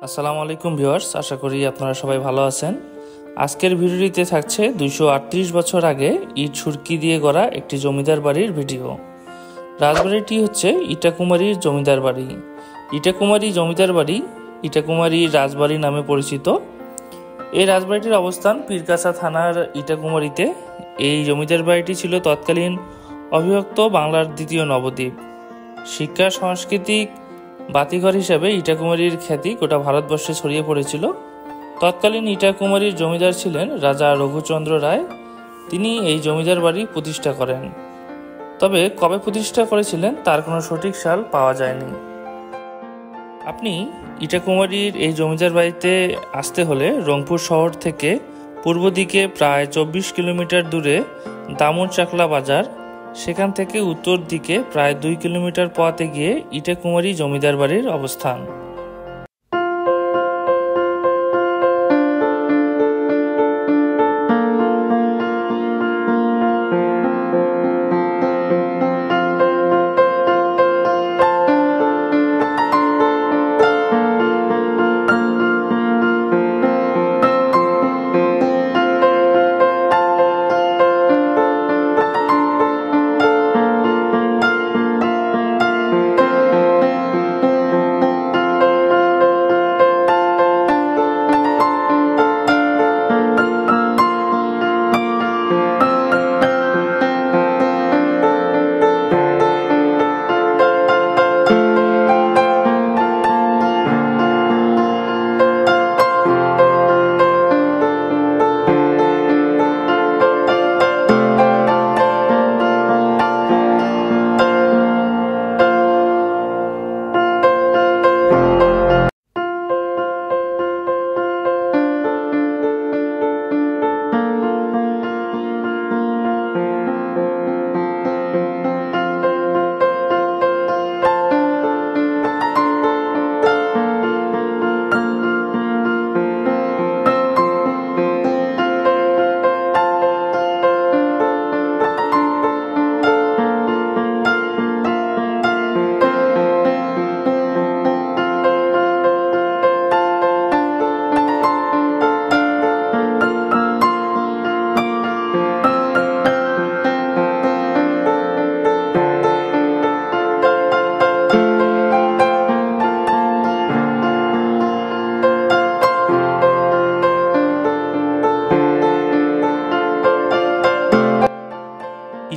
আসসালামু আলাইকুম ভিউয়ার্স, আশা করি আপনারা সবাই ভালো আছেন। আজকের ভিডিওটিতে থাকছে 238 বছর আগে ইট সুরকি দিয়ে গড়া একটি জমিদার বাড়ির ভিডিও। রাজবাড়িটি হচ্ছে ইটাকুমারীর জমিদার বাড়ি। ইটাকুমারী জমিদার বাড়ি ইটাকুমারী রাজবাড়ি নামে পরিচিত। এই রাজবাড়িটির অবস্থান পীরগাছা থানার ইটাকুমারীতে। এই জমিদার বাড়িটি ছিল তৎকালীন অবিভক্ত বাংলার দ্বিতীয় নবদ্বীপ। শিক্ষা সাংস্কৃতিক বাতিঘর হিসাবে ইটাকুমারীর খ্যাতি গোটা ভারতবর্ষে ছড়িয়ে পড়েছিল। তৎকালীন ইটাকুমারীর জমিদার ছিলেন রাজা রঘুচন্দ্র রায়। তিনি এই জমিদার বাড়ি প্রতিষ্ঠা করেন, তবে কবে প্রতিষ্ঠা করেছিলেন তার কোনো সঠিক সাল পাওয়া যায়নি। আপনি ইটাকুমারীর এই জমিদার বাড়িতে আসতে হলে রংপুর শহর থেকে পূর্ব দিকে প্রায় 24 কিলোমিটার দূরে দামন চাকলা বাজার, সেখান থেকে উত্তর দিকে প্রায় 2 কিলোমিটার পথে গিয়ে ইটাকুমারী জমিদার বাড়ির অবস্থান।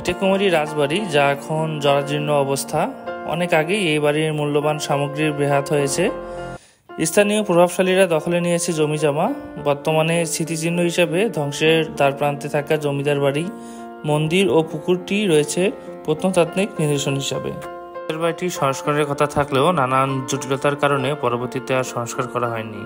ইটাকুমারী রাজবাড়ি, যা এখন জরাজীর্ণ অবস্থা, অনেক আগেই এই বাড়ির মূল্যবান সামগ্রীর বেহাত হয়েছে। স্থানীয় প্রভাবশালীরা দখলে নিয়েছে জমিজমা। বর্তমানে স্মৃতিচিহ্ন হিসেবে ধ্বংসের দ্বারপ্রান্তে থাকা জমিদার বাড়ি, মন্দির ও পুকুরটি রয়েছে প্রত্নতাত্ত্বিক নিদর্শন হিসাবে। বাড়িটি সংস্কারের কথা থাকলেও নানান জটিলতার কারণে পরবর্তীতে আর সংস্কার করা হয়নি।